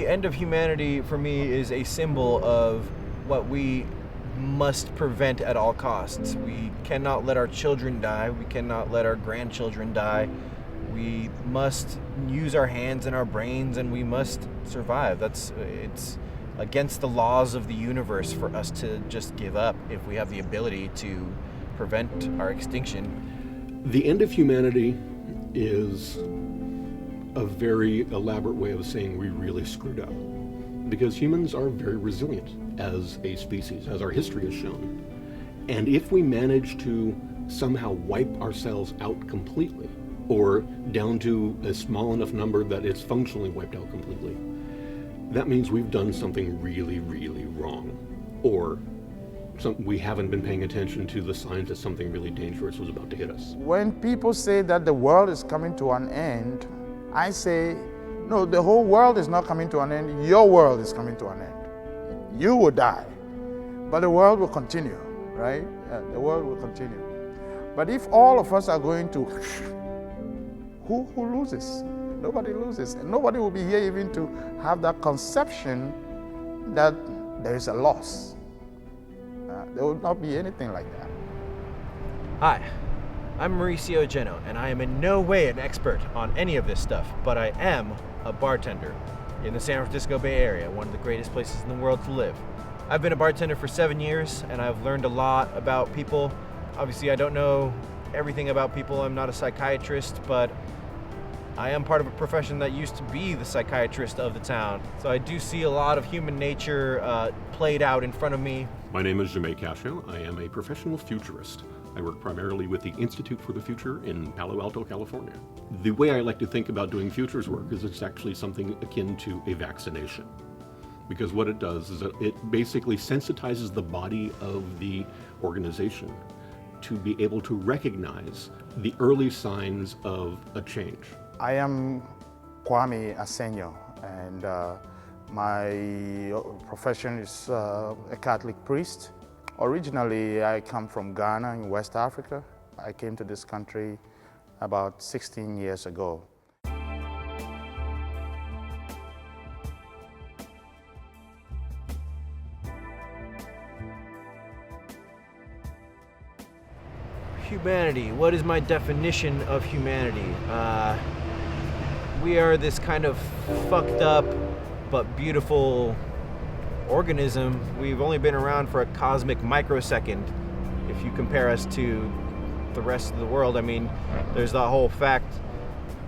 end of humanity for me is a symbol of what we must prevent at all costs. We cannot let our children die. We cannot let our grandchildren die. We must use our hands and our brains, and we must survive. It's against the laws of the universe for us to just give up if we have the ability to prevent our extinction. The end of humanity is a very elaborate way of saying we really screwed up. Because humans are very resilient as a species, as our history has shown. And if we manage to somehow wipe ourselves out completely, or down to a small enough number that it's functionally wiped out completely, that means we've done something really, really wrong. Or we haven't been paying attention to the signs that something really dangerous was about to hit us. When people say that the world is coming to an end, I say, no, the whole world is not coming to an end. Your world is coming to an end. You will die, but the world will continue, right? The world will continue. But if all of us are going to, who loses? Nobody loses. And nobody will be here even to have that conception that there is a loss. There will not be anything like that. Hi, I'm Mauricio Geno, and I am in no way an expert on any of this stuff, but I am a bartender in the San Francisco Bay Area, one of the greatest places in the world to live. I've been a bartender for 7 years, and I've learned a lot about people. Obviously, I don't know everything about people. I'm not a psychiatrist, but I am part of a profession that used to be the psychiatrist of the town. So I do see a lot of human nature played out in front of me. My name is Jame Cascio. I am a professional futurist. I work primarily with the Institute for the Future in Palo Alto, California. The way I like to think about doing futures work is it's actually something akin to a vaccination. Because what it does is it basically sensitizes the body of the organization to be able to recognize the early signs of a change. I am Kwame Asenyo, and my profession is a Catholic priest. Originally, I come from Ghana in West Africa. I came to this country about 16 years ago. Humanity. What is my definition of humanity? We are this kind of fucked up but beautiful organism. We've only been around for a cosmic microsecond if you compare us to the rest of the world. I mean, there's the whole fact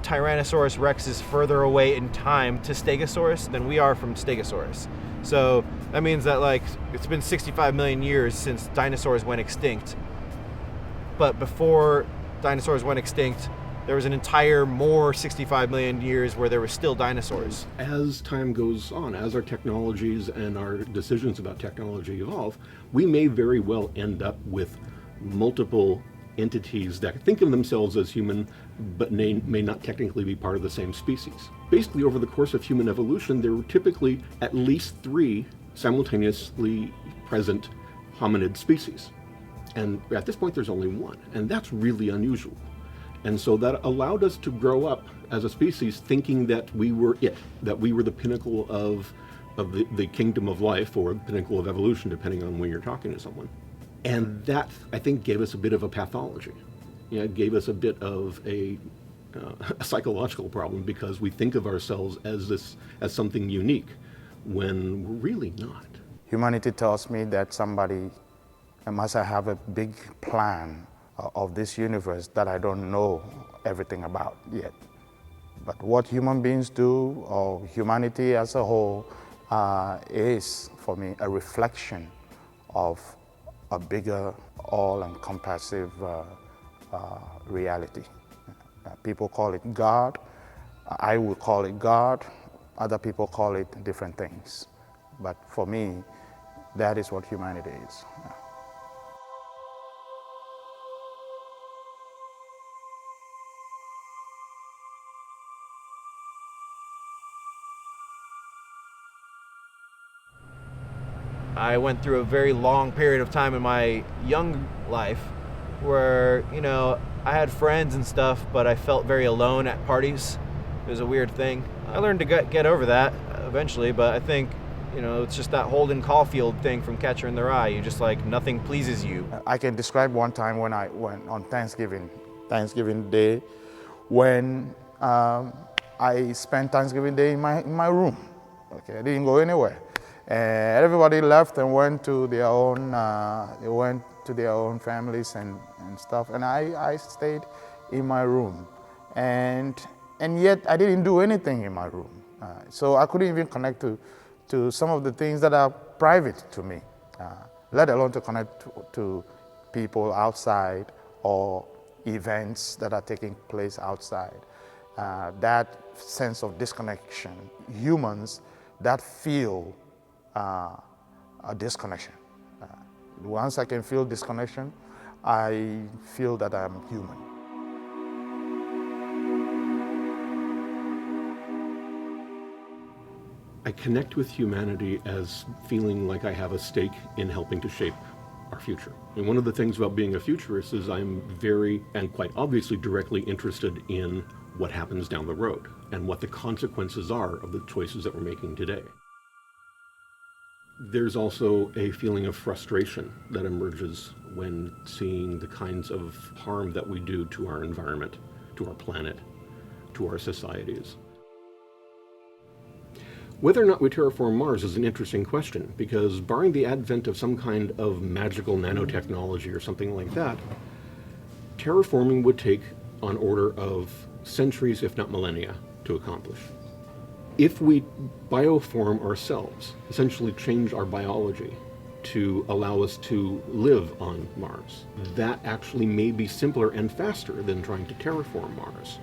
Tyrannosaurus Rex is further away in time to Stegosaurus than we are from Stegosaurus. So that means that, like, it's been 65 million years since dinosaurs went extinct. But before dinosaurs went extinct, there was an entire more 65 million years where there were still dinosaurs. As time goes on, as our technologies and our decisions about technology evolve, we may very well end up with multiple entities that think of themselves as human, but may not technically be part of the same species. Basically, over the course of human evolution, there were typically at least 3 simultaneously present hominid species. And at this point, there's only 1, and that's really unusual. And so that allowed us to grow up as a species thinking that we were it, that we were the pinnacle of the kingdom of life, or the pinnacle of evolution, depending on when you're talking to someone. And that, I think, gave us a bit of a pathology. It gave us a bit of a psychological problem, because we think of ourselves as something unique when we're really not. Humanity tells me that somebody must have a big plan of this universe that I don't know everything about yet. But what human beings do, or humanity as a whole, is, for me, a reflection of a bigger, all-encompassing reality. People call it God. I would call it God. Other people call it different things. But for me, that is what humanity is. I went through a very long period of time in my young life where, I had friends and stuff, but I felt very alone at parties. It is a weird thing. I learned to get over that eventually, but I think, it's just that Holden Caulfield thing from Catcher in the Rye. You just like, nothing pleases you. I can describe one time when I went on Thanksgiving Day, when I spent Thanksgiving Day in my room. Okay, I didn't go anywhere. And everybody left and went to their own families and stuff. And I stayed in my room. And yet I didn't do anything in my room. So I couldn't even connect to some of the things that are private to me, let alone to connect to people outside or events that are taking place outside. That sense of disconnection, humans that feel a disconnection. Once I can feel disconnection, I feel that I'm human. I connect with humanity as feeling like I have a stake in helping to shape our future. And one of the things about being a futurist is I'm very, and quite obviously directly interested in what happens down the road and what the consequences are of the choices that we're making today. There's also a feeling of frustration that emerges when seeing the kinds of harm that we do to our environment, to our planet, to our societies. Whether or not we terraform Mars is an interesting question, because barring the advent of some kind of magical nanotechnology or something like that, terraforming would take on order of centuries, if not millennia, to accomplish. If we bioform ourselves, essentially change our biology to allow us to live on Mars, that actually may be simpler and faster than trying to terraform Mars,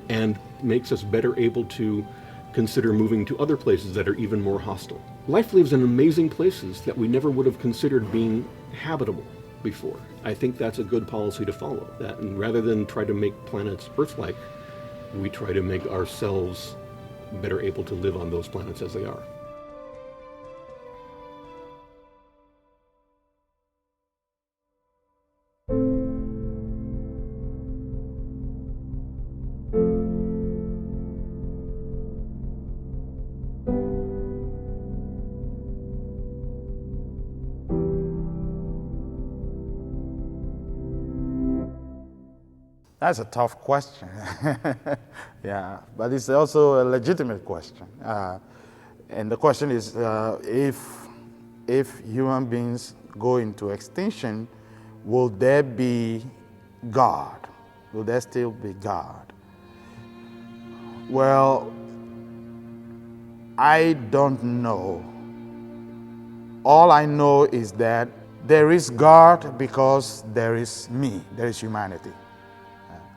and makes us better able to consider moving to other places that are even more hostile. Life lives in amazing places that we never would have considered being habitable before. I think that's a good policy to follow, that and rather than try to make planets Earth-like, we try to make ourselves better able to live on those planets as they are. That's a tough question. Yeah, but it's also a legitimate question. And the question is, if human beings go into extinction, will there be God? Will there still be God? Well, I don't know. All I know is that there is God because there is me, there is humanity.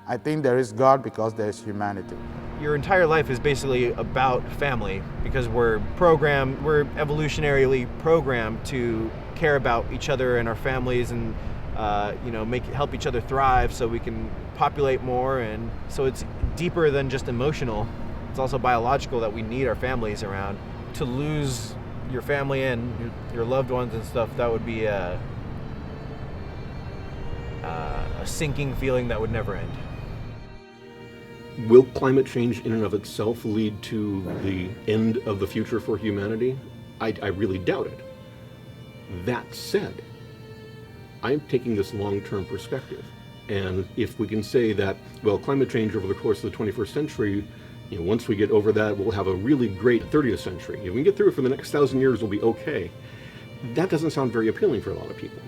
I think there is God because there is humanity. Your entire life is basically about family, because we're evolutionarily programmed to care about each other and our families, and help each other thrive so we can populate more. And so it's deeper than just emotional. It's also biological that we need our families around. To lose your family and your loved ones and stuff, that would be a sinking feeling that would never end. Will climate change in and of itself lead to the end of the future for humanity? I really doubt it. That said, I'm taking this long-term perspective. And if we can say that, well, climate change over the course of the 21st century, once we get over that, we'll have a really great 30th century. If we can get through it for the next 1,000 years, we'll be okay. That doesn't sound very appealing for a lot of people.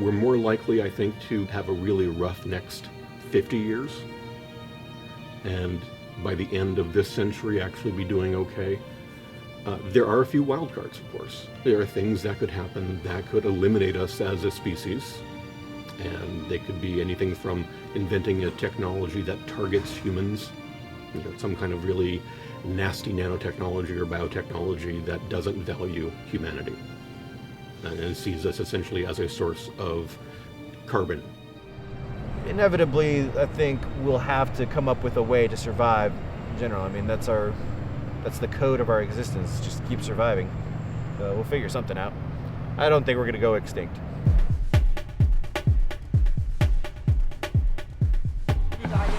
We're more likely, I think, to have a really rough next 50 years. And by the end of this century actually be doing okay. There are a few wild cards, of course. There are things that could happen that could eliminate us as a species. And they could be anything from inventing a technology that targets humans, some kind of really nasty nanotechnology or biotechnology that doesn't value humanity and sees us essentially as a source of carbon. Inevitably, I think we'll have to come up with a way to survive in general. I mean, that's the code of our existence, just keep surviving. We'll figure something out. I don't think we're going to go extinct.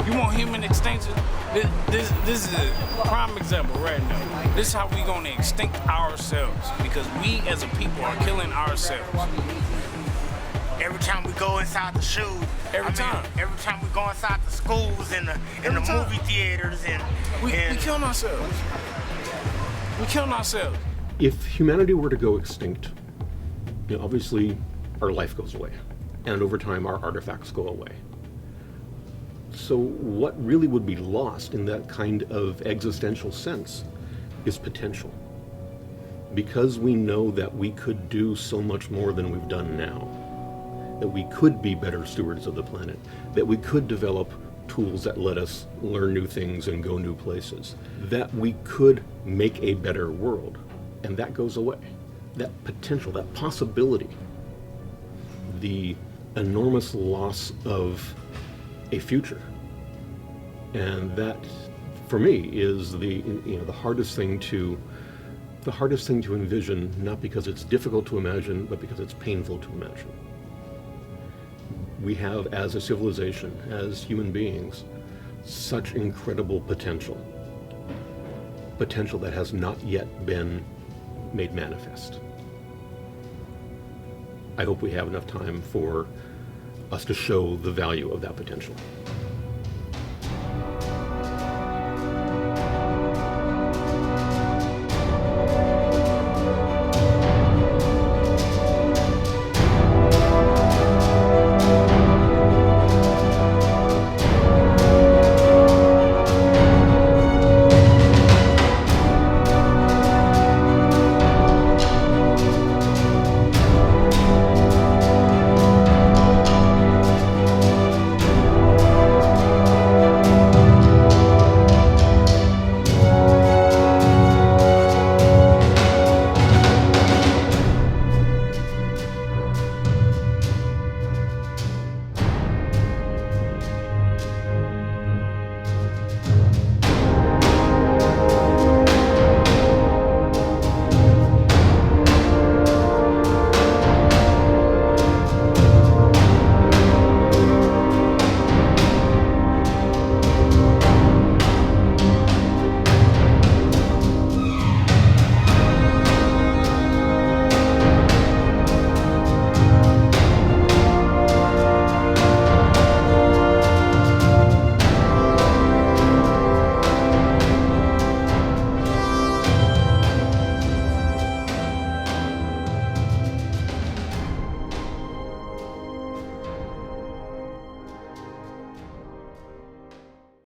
You want human extinction? This is a prime example right now. This is how we gonna extinct ourselves, because we as a people are killing ourselves. Every time we go inside the shoes, Every time we go inside the schools and the movie theaters and we killing ourselves. We killing ourselves. If humanity were to go extinct, obviously our life goes away, and over time our artifacts go away. So what really would be lost in that kind of existential sense is potential. Because we know that we could do so much more than we've done now, that we could be better stewards of the planet, that we could develop tools that let us learn new things and go new places, that we could make a better world, and that goes away. That potential, that possibility, the enormous loss of a future. And that, for me, is the hardest thing to envision, not because it's difficult to imagine, but because it's painful to imagine. We have, as a civilization, as human beings, such incredible potential that has not yet been made manifest. I hope we have enough time for us to show the value of that potential.